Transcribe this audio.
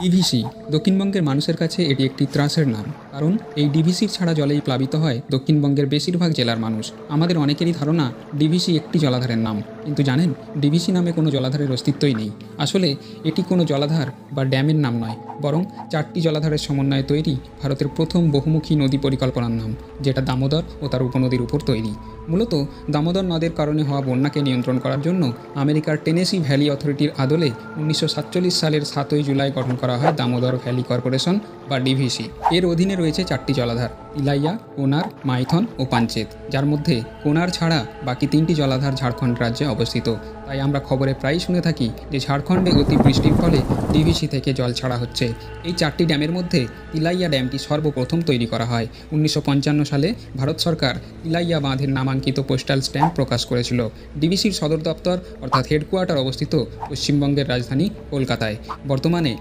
DVC দক্ষিণবঙ্গের মানুষের কাছে এটি একটি ত্রাসের নাম। কারণ এই ডিভিসির ছাড়া জলেই প্লাবিত হয় দক্ষিণবঙ্গের বেশিরভাগ জেলার মানুষ। আমাদের অনেকেরই ধারণা ডিভিসি একটি জলাধারের নাম, কিন্তু জানেন ডিভিসি নামে কোনো জলাধারের অস্তিত্বই নেই। আসলে এটি কোনো জলাধার বা ড্যামের নাম নয়, বরং 4টি জলাধারের সমন্বয়ে তৈরি ভারতের প্রথম বহুমুখী নদী পরিকল্পনার নাম, যেটা দামোদর ও তার উপনদীর উপর তৈরি। মূলত দামোদর নদের কারণে হওয়া বন্যাকে নিয়ন্ত্রণ করার জন্য আমেরিকার টেনেসি ভ্যালি অথরিটির আদলে 1947 সালের 7ই জুলাই গঠন করা হয় দামোদর ভ্যালি কর্পোরেশন বা ডিভিসি। এর অধীনে রয়েছে 4টি জলাধার: তিলাইয়া, কোনার, মাইথন ও পাঞ্চেত, যার মধ্যে কোনার ছাড়া বাকি 3টি জলাধার ঝাড়খণ্ড রাজ্যে অবস্থিত। তাই আমরা খবরে প্রায়ই শুনে থাকি যে ঝাড়খণ্ডে অতিবৃষ্টির ফলে ডিভিসি থেকে জল ছাড়া হচ্ছে। এই 4টি ড্যামের মধ্যে তিলাইয়া ড্যামটি সর্বপ্রথম তৈরি করা হয়। 1955 সালে ভারত সরকার তিলাইয়া বাঁধের নামাঙ্কিত পোস্টাল স্ট্যাম্প প্রকাশ করেছিল। ডিভিসির সদর দপ্তর অর্থাৎ হেডকোয়ার্টার অবস্থিত পশ্চিমবঙ্গের রাজধানী কলকাতায়। বর্তমানে